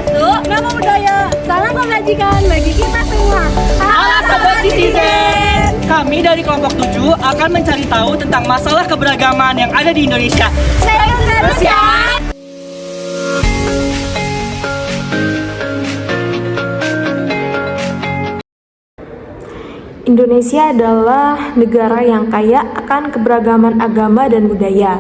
Swastiastu, Namo Buddhaya, salam kebajikan bagi kita semua. Halo Sobat Citizen. Kami dari kelompok 7 akan mencari tahu tentang masalah keberagaman yang ada di Indonesia. Stay tune terus ya. Indonesia adalah negara yang kaya akan keberagaman agama dan budaya.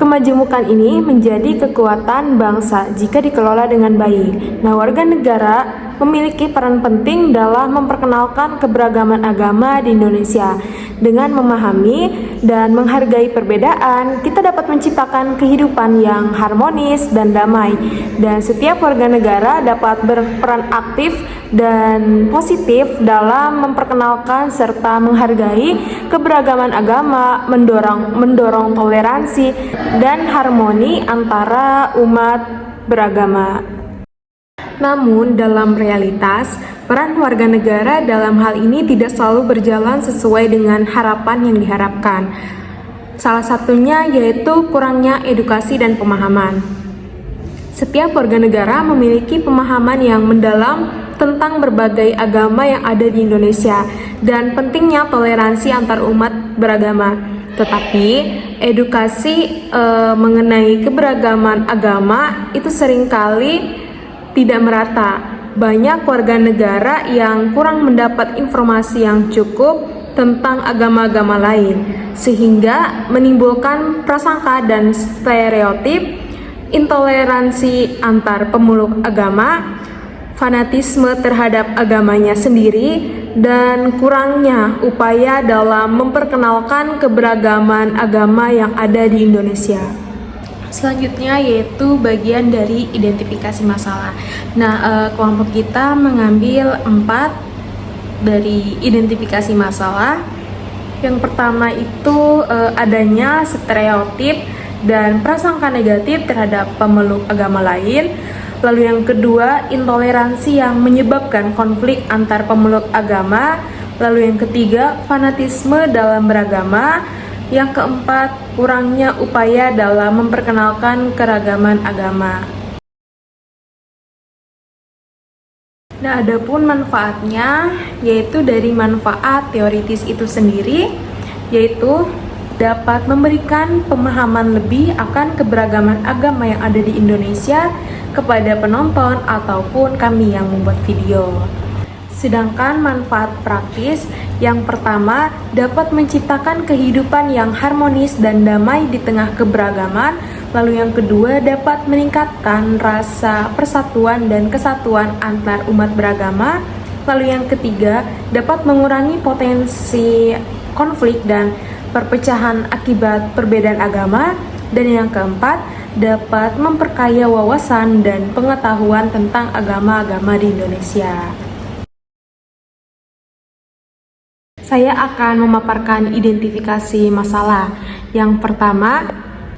Kemajemukan ini menjadi kekuatan bangsa jika dikelola dengan baik. Nah, warga negara memiliki peran penting dalam memperkenalkan keberagaman agama di Indonesia. Dengan memahami dan menghargai perbedaan, kita dapat menciptakan kehidupan yang harmonis dan damai. Dan setiap warga negara dapat berperan aktif dan positif dalam memperkenalkan serta menghargai keberagaman agama, mendorong toleransi dan harmoni antara umat beragama. Namun, dalam realitas, peran warga negara dalam hal ini tidak selalu berjalan sesuai dengan harapan yang diharapkan. Salah satunya yaitu kurangnya edukasi dan pemahaman. Setiap warga negara memiliki pemahaman yang mendalam tentang berbagai agama yang ada di Indonesia dan pentingnya toleransi antar umat beragama. Tetapi edukasi mengenai keberagaman agama itu seringkali tidak merata. Banyak warga negara yang kurang mendapat informasi yang cukup tentang agama-agama lain, sehingga menimbulkan prasangka dan stereotip, intoleransi antar pemeluk agama, fanatisme terhadap agamanya sendiri, dan kurangnya upaya dalam memperkenalkan keberagaman agama yang ada di Indonesia. Selanjutnya yaitu bagian dari identifikasi masalah. Nah, kelompok kita mengambil 4 dari identifikasi masalah. Yang pertama itu adanya stereotip dan prasangka negatif terhadap pemeluk agama lain. Lalu yang kedua, intoleransi yang menyebabkan konflik antar pemeluk agama. Lalu yang ketiga, fanatisme dalam beragama. Yang keempat, kurangnya upaya dalam memperkenalkan keragaman agama. Nah, adapun manfaatnya, yaitu dari manfaat teoritis itu sendiri, yaitu dapat memberikan pemahaman lebih akan keberagaman agama yang ada di Indonesia kepada penonton ataupun kami yang membuat video. Sedangkan manfaat praktis, yang pertama dapat menciptakan kehidupan yang harmonis dan damai di tengah keberagaman. Lalu yang kedua dapat meningkatkan rasa persatuan dan kesatuan antar umat beragama. Lalu yang ketiga dapat mengurangi potensi konflik dan perpecahan akibat perbedaan agama. Dan yang keempat dapat memperkaya wawasan dan pengetahuan tentang agama-agama di Indonesia. Saya akan memaparkan identifikasi masalah. Yang pertama,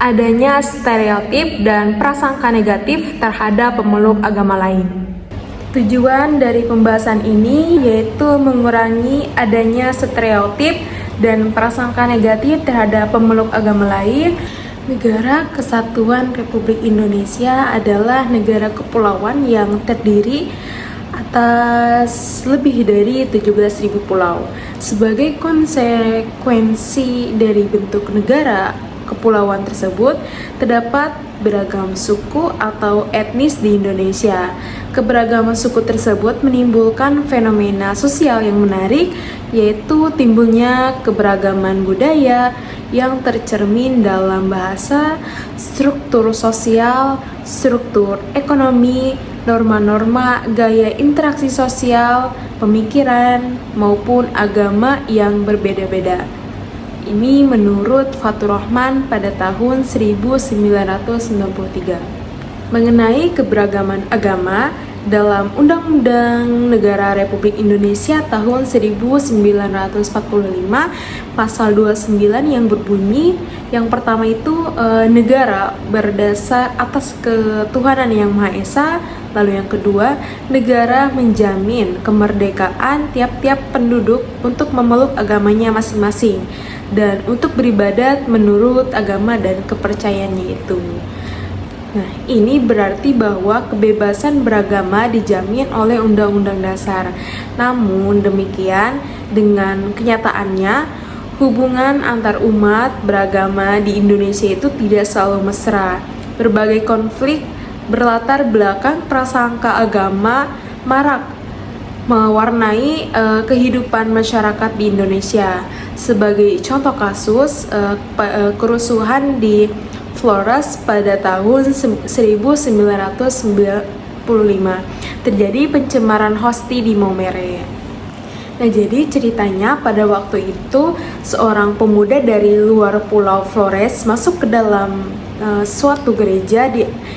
adanya stereotip dan prasangka negatif terhadap pemeluk agama lain. Tujuan dari pembahasan ini yaitu mengurangi adanya stereotip dan prasangka negatif terhadap pemeluk agama lain. Negara Kesatuan Republik Indonesia adalah negara kepulauan yang terdiri atas lebih dari 17.000 pulau. Sebagai konsekuensi dari bentuk negara kepulauan tersebut, terdapat beragam suku atau etnis di Indonesia. Keberagaman suku tersebut menimbulkan fenomena sosial yang menarik, yaitu timbulnya keberagaman budaya yang tercermin dalam bahasa, struktur sosial, struktur ekonomi, norma-norma, gaya interaksi sosial, pemikiran, maupun agama yang berbeda-beda. Ini menurut Fathur Rahman pada tahun 1993. Mengenai keberagaman agama, dalam Undang-Undang Negara Republik Indonesia tahun 1945 pasal 29 yang berbunyi, yang pertama itu negara berdasar atas ketuhanan yang Maha Esa. Lalu yang kedua, negara menjamin kemerdekaan tiap-tiap penduduk untuk memeluk agamanya masing-masing dan untuk beribadat menurut agama dan kepercayaannya itu. Nah, ini berarti bahwa kebebasan beragama dijamin oleh Undang-Undang Dasar. Namun demikian, dengan kenyataannya, hubungan antar umat beragama di Indonesia itu tidak selalu mesra. Berbagai konflik berlatar belakang prasangka agama marak mewarnai kehidupan masyarakat di Indonesia. Sebagai contoh kasus, kerusuhan di Flores pada tahun 1995, terjadi pencemaran hosti di Maumere. Nah, jadi ceritanya pada waktu itu seorang pemuda dari luar Pulau Flores masuk ke dalam suatu gereja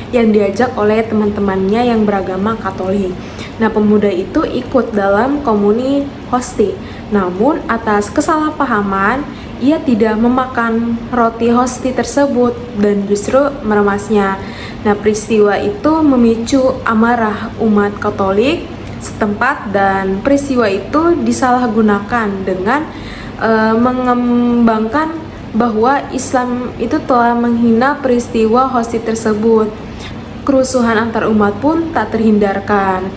yang diajak oleh teman-temannya yang beragama Katolik. Nah, pemuda itu ikut dalam komuni hosti. Namun atas kesalahpahaman, ia tidak memakan roti hosti tersebut dan justru meremasnya. Nah, peristiwa itu memicu amarah umat Katolik setempat dan peristiwa itu disalahgunakan dengan mengembangkan bahwa Islam itu telah menghina peristiwa hosti tersebut. Kerusuhan antar umat pun tak terhindarkan.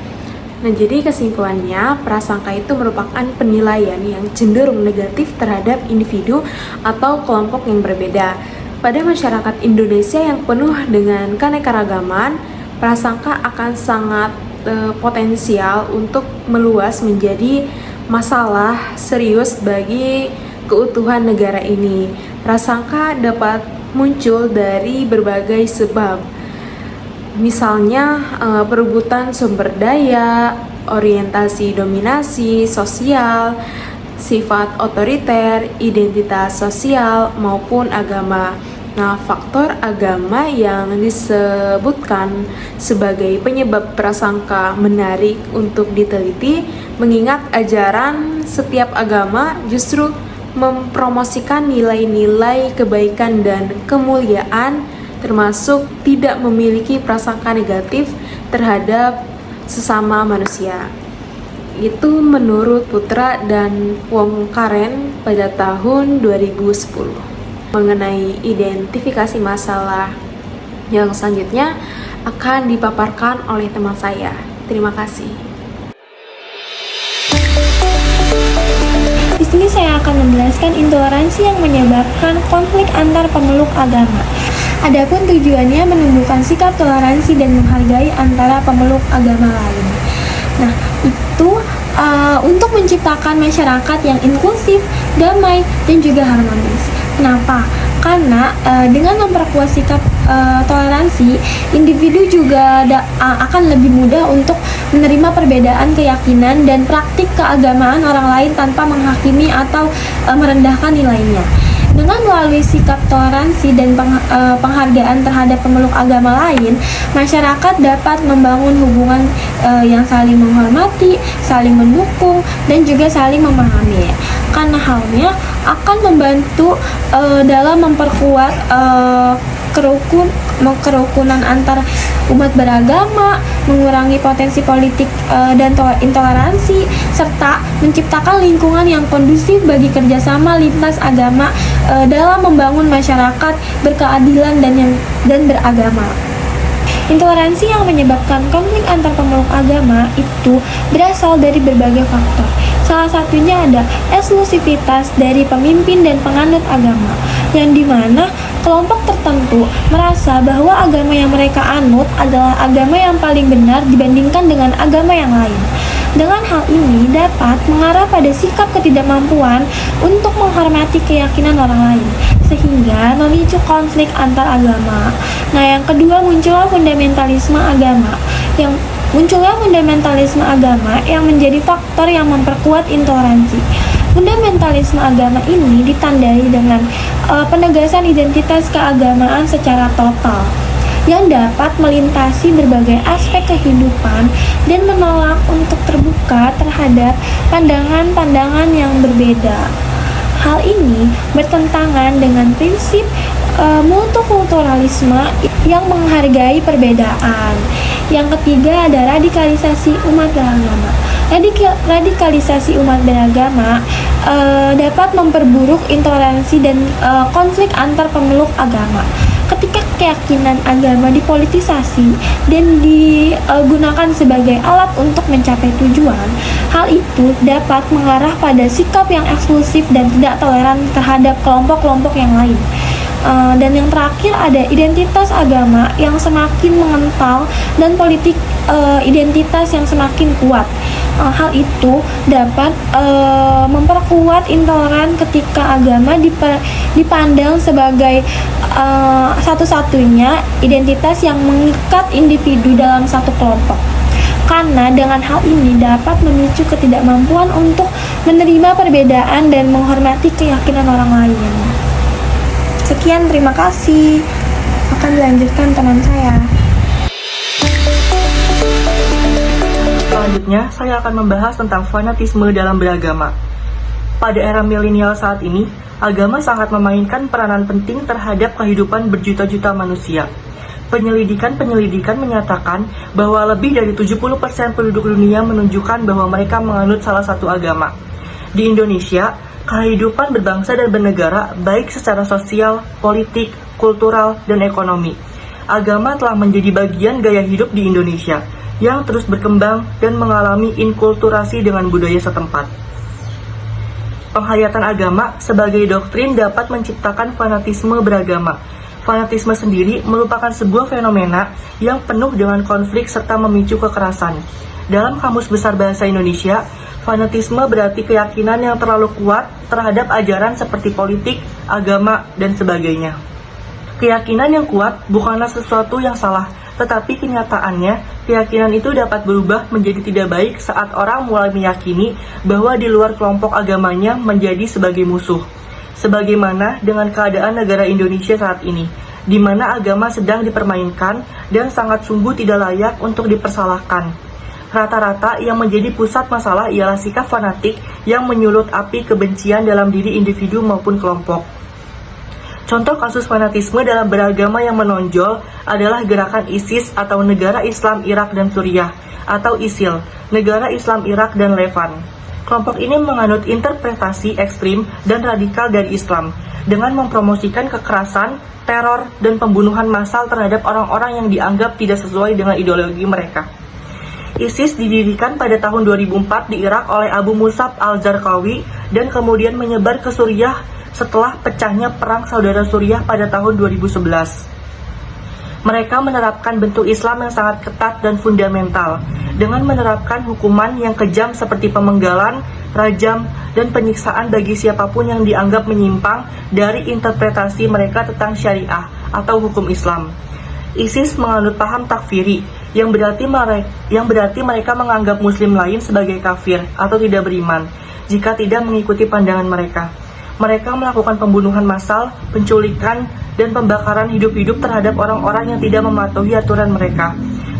Nah, jadi kesimpulannya, prasangka itu merupakan penilaian yang cenderung negatif terhadap individu atau kelompok yang berbeda. Pada masyarakat Indonesia yang penuh dengan keanekaragaman, prasangka akan sangat potensial untuk meluas menjadi masalah serius bagi keutuhan negara ini. Prasangka dapat muncul dari berbagai sebab. Misalnya perebutan sumber daya, orientasi dominasi sosial, sifat otoriter, identitas sosial, maupun agama. Nah, faktor agama yang disebutkan sebagai penyebab prasangka menarik untuk diteliti, mengingat ajaran setiap agama justru mempromosikan nilai-nilai kebaikan dan kemuliaan, termasuk tidak memiliki prasangka negatif terhadap sesama manusia. Itu menurut Putra dan Wong Karen pada tahun 2010. Mengenai identifikasi masalah yang selanjutnya akan dipaparkan oleh teman saya. Terima kasih. Di sini saya akan menjelaskan intoleransi yang menyebabkan konflik antar pemeluk agama. Adapun tujuannya menumbuhkan sikap toleransi dan menghargai antara pemeluk agama lain. Nah, itu untuk menciptakan masyarakat yang inklusif, damai, dan juga harmonis. Kenapa? Karena dengan memperkuat sikap toleransi, individu juga akan lebih mudah untuk menerima perbedaan keyakinan dan praktik keagamaan orang lain tanpa menghakimi atau merendahkan nilainya. Dengan melalui sikap toleransi dan penghargaan terhadap pemeluk agama lain, masyarakat dapat membangun hubungan yang saling menghormati, saling mendukung, dan juga saling memahami. Karena halnya akan membantu dalam memperkuat kerukunan antar umat beragama, mengurangi potensi politik dan intoleransi, serta menciptakan lingkungan yang kondusif bagi kerjasama lintas agama dalam membangun masyarakat berkeadilan dan beragama. Intoleransi yang menyebabkan konflik antar pemeluk agama itu berasal dari berbagai faktor. Salah satunya ada eksklusivitas dari pemimpin dan penganut agama, yang dimana kelompok tertentu merasa bahwa agama yang mereka anut adalah agama yang paling benar dibandingkan dengan agama yang lain. Dengan hal ini dapat mengarah pada sikap ketidakmampuan untuk menghormati keyakinan orang lain, sehingga memicu konflik antar agama. Nah, yang kedua, munculnya fundamentalisme agama yang menjadi faktor yang memperkuat intoleransi. Fundamentalisme agama ini ditandai dengan penegasan identitas keagamaan secara total, yang dapat melintasi berbagai aspek kehidupan dan menolak untuk terbuka terhadap pandangan-pandangan yang berbeda. Hal ini bertentangan dengan prinsip multikulturalisme yang menghargai perbedaan. Yang ketiga ada radikalisasi umat beragama. Radikalisasi umat beragama dapat memperburuk intoleransi dan konflik antar pemeluk agama. Ketika keyakinan agama dipolitisasi dan digunakan sebagai alat untuk mencapai tujuan, hal itu dapat mengarah pada sikap yang eksklusif dan tidak toleran terhadap kelompok-kelompok yang lain. Dan yang terakhir ada identitas agama yang semakin mengental dan politik identitas yang semakin kuat. Hal itu dapat memperkuat intoleran ketika agama dipandang sebagai satu-satunya identitas yang mengikat individu dalam satu kelompok. Karena dengan hal ini dapat memicu ketidakmampuan untuk menerima perbedaan dan menghormati keyakinan orang lain. Sekian, terima kasih. Akan dilanjutkan teman saya. Selanjutnya, saya akan membahas tentang fanatisme dalam beragama. Pada era milenial saat ini, agama sangat memainkan peranan penting terhadap kehidupan berjuta-juta manusia. Penyelidikan menyatakan bahwa lebih dari 70% penduduk dunia menunjukkan bahwa mereka menganut salah satu agama. Di Indonesia, kehidupan berbangsa dan bernegara, baik secara sosial, politik, kultural, dan ekonomi. Agama telah menjadi bagian gaya hidup di Indonesia, yang terus berkembang dan mengalami inkulturasi dengan budaya setempat. Penghayatan agama sebagai doktrin dapat menciptakan fanatisme beragama. Fanatisme sendiri merupakan sebuah fenomena yang penuh dengan konflik serta memicu kekerasan. Dalam Kamus Besar Bahasa Indonesia, fanatisme berarti keyakinan yang terlalu kuat terhadap ajaran seperti politik, agama, dan sebagainya. Keyakinan yang kuat bukanlah sesuatu yang salah, tetapi kenyataannya, keyakinan itu dapat berubah menjadi tidak baik saat orang mulai meyakini bahwa di luar kelompok agamanya menjadi sebagai musuh. Sebagaimana dengan keadaan negara Indonesia saat ini, di mana agama sedang dipermainkan dan sangat sungguh tidak layak untuk dipersalahkan. Rata-rata yang menjadi pusat masalah ialah sikap fanatik yang menyulut api kebencian dalam diri individu maupun kelompok. Contoh kasus fanatisme dalam beragama yang menonjol adalah gerakan ISIS atau Negara Islam Irak dan Suriah, atau ISIL, Negara Islam Irak dan Levan. Kelompok ini menganut interpretasi ekstrim dan radikal dari Islam, dengan mempromosikan kekerasan, teror, dan pembunuhan massal terhadap orang-orang yang dianggap tidak sesuai dengan ideologi mereka. ISIS didirikan pada tahun 2004 di Irak oleh Abu Musab al-Zarqawi dan kemudian menyebar ke Suriah setelah pecahnya Perang Saudara Suriah pada tahun 2011. Mereka menerapkan bentuk Islam yang sangat ketat dan fundamental, dengan menerapkan hukuman yang kejam seperti pemenggalan, rajam, dan penyiksaan bagi siapapun yang dianggap menyimpang dari interpretasi mereka tentang syariah atau hukum Islam. ISIS menganut paham takfiri, yang berarti mereka menganggap muslim lain sebagai kafir atau tidak beriman, jika tidak mengikuti pandangan mereka. Mereka melakukan pembunuhan massal, penculikan, dan pembakaran hidup-hidup terhadap orang-orang yang tidak mematuhi aturan mereka,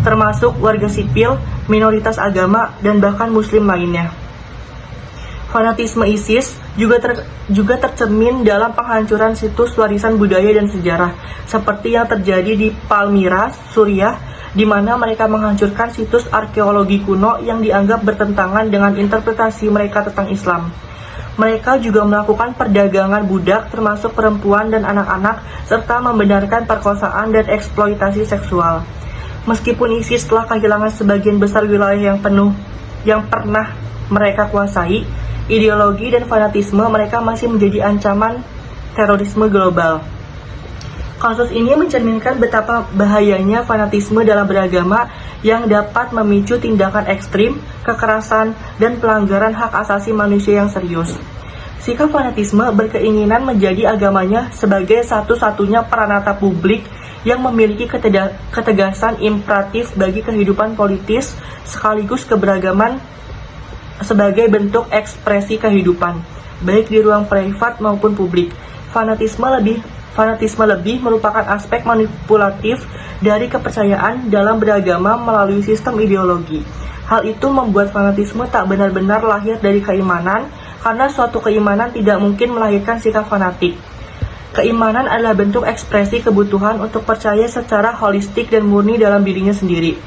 termasuk warga sipil, minoritas agama, dan bahkan muslim lainnya. Fanatisme ISIS juga tercermin dalam penghancuran situs warisan budaya dan sejarah, seperti yang terjadi di Palmyra, Suriah, di mana mereka menghancurkan situs arkeologi kuno yang dianggap bertentangan dengan interpretasi mereka tentang Islam. Mereka juga melakukan perdagangan budak termasuk perempuan dan anak-anak, serta membenarkan perkosaan dan eksploitasi seksual. Meskipun ISIS telah kehilangan sebagian besar wilayah yang pernah mereka kuasai, ideologi dan fanatisme mereka masih menjadi ancaman terorisme global. Kasus ini mencerminkan betapa bahayanya fanatisme dalam beragama yang dapat memicu tindakan ekstrim, kekerasan, dan pelanggaran hak asasi manusia yang serius. Sikap fanatisme berkeinginan menjadi agamanya sebagai satu-satunya peranata publik yang memiliki ketegasan imperatif bagi kehidupan politis sekaligus keberagaman sebagai bentuk ekspresi kehidupan, baik di ruang privat maupun publik. Fanatisme lebih merupakan aspek manipulatif dari kepercayaan dalam beragama melalui sistem ideologi. Hal itu membuat fanatisme tak benar-benar lahir dari keimanan, karena suatu keimanan tidak mungkin melahirkan sikap fanatik. Keimanan adalah bentuk ekspresi kebutuhan untuk percaya secara holistik dan murni dalam dirinya sendiri.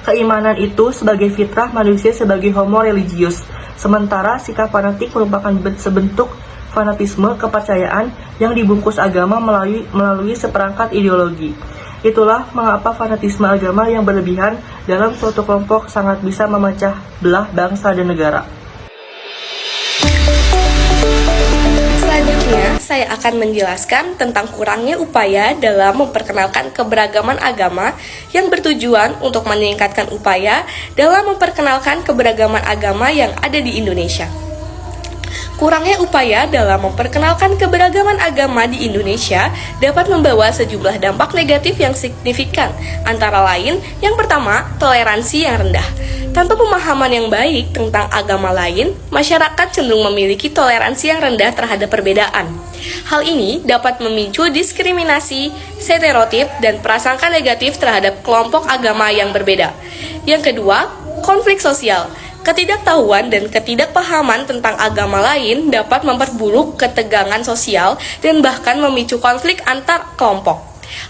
Keimanan itu sebagai fitrah manusia sebagai homo religius, sementara sikap fanatik merupakan sebentuk fanatisme kepercayaan yang dibungkus agama melalui seperangkat ideologi. Itulah mengapa fanatisme agama yang berlebihan dalam suatu kelompok sangat bisa memecah belah bangsa dan negara. Selanjutnya, saya akan menjelaskan tentang kurangnya upaya dalam memperkenalkan keberagaman agama yang bertujuan untuk meningkatkan upaya dalam memperkenalkan keberagaman agama yang ada di Indonesia. Kurangnya upaya dalam memperkenalkan keberagaman agama di Indonesia dapat membawa sejumlah dampak negatif yang signifikan, antara lain, yang pertama, toleransi yang rendah. Tanpa pemahaman yang baik tentang agama lain, masyarakat cenderung memiliki toleransi yang rendah terhadap perbedaan. Hal ini dapat memicu diskriminasi, stereotip, dan prasangka negatif terhadap kelompok agama yang berbeda. Yang kedua, konflik sosial. Ketidaktahuan dan ketidakpahaman tentang agama lain dapat memperburuk ketegangan sosial dan bahkan memicu konflik antar kelompok.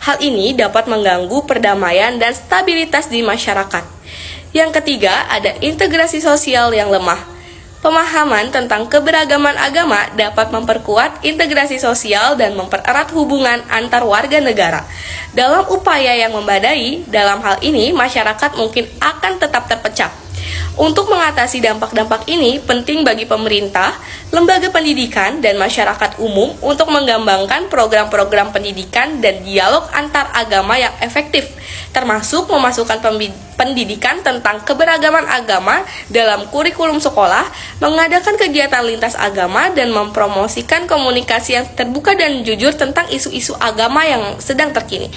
Hal ini dapat mengganggu perdamaian dan stabilitas di masyarakat. Yang ketiga, ada integrasi sosial yang lemah. Pemahaman tentang keberagaman agama dapat memperkuat integrasi sosial dan mempererat hubungan antar warga negara. Dalam upaya yang memadai, dalam hal ini masyarakat mungkin akan tetap terpecah. Untuk mengatasi dampak-dampak ini, penting bagi pemerintah, lembaga pendidikan, dan masyarakat umum untuk mengembangkan program-program pendidikan dan dialog antar agama yang efektif, termasuk memasukkan pendidikan tentang keberagaman agama dalam kurikulum sekolah, mengadakan kegiatan lintas agama, dan mempromosikan komunikasi yang terbuka dan jujur tentang isu-isu agama yang sedang terkini.